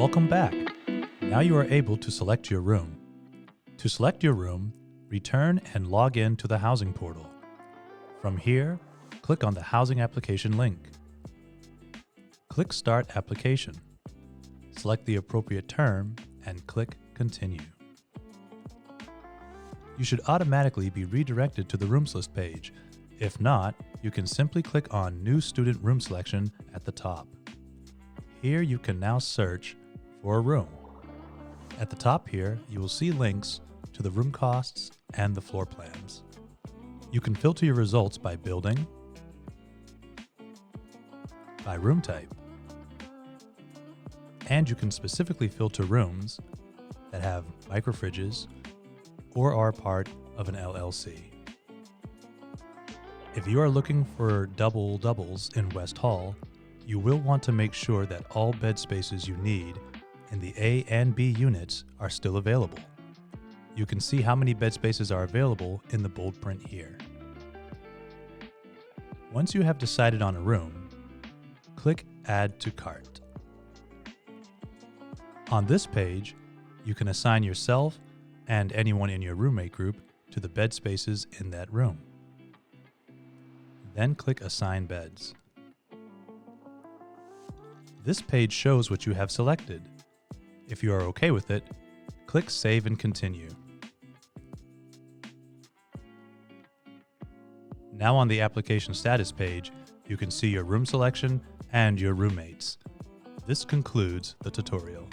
Welcome back. Now you are able to select your room. To select your room, return and log in to the housing portal. From here, click on the housing application link. Click Start Application. Select the appropriate term and click Continue. You should automatically be redirected to the Rooms List page. If not, you can simply click on New Student Room Selection at the top. Here you can now search for a room. At the top here, you will see links to the room costs and the floor plans. You can filter your results by building, by room type, and you can specifically filter rooms that have microfridges or are part of an LLC. If you are looking for doubles in West Hall, you will want to make sure that all bed spaces you need in the A and B units are still available. You can see how many bed spaces are available in the bold print here. Once you have decided on a room, click Add to Cart. On this page, you can assign yourself and anyone in your roommate group to the bed spaces in that room. Then click Assign Beds. This page shows what you have selected. If you are okay with it, click Save and Continue. Now on the application status page, you can see your room selection and your roommates. This concludes the tutorial.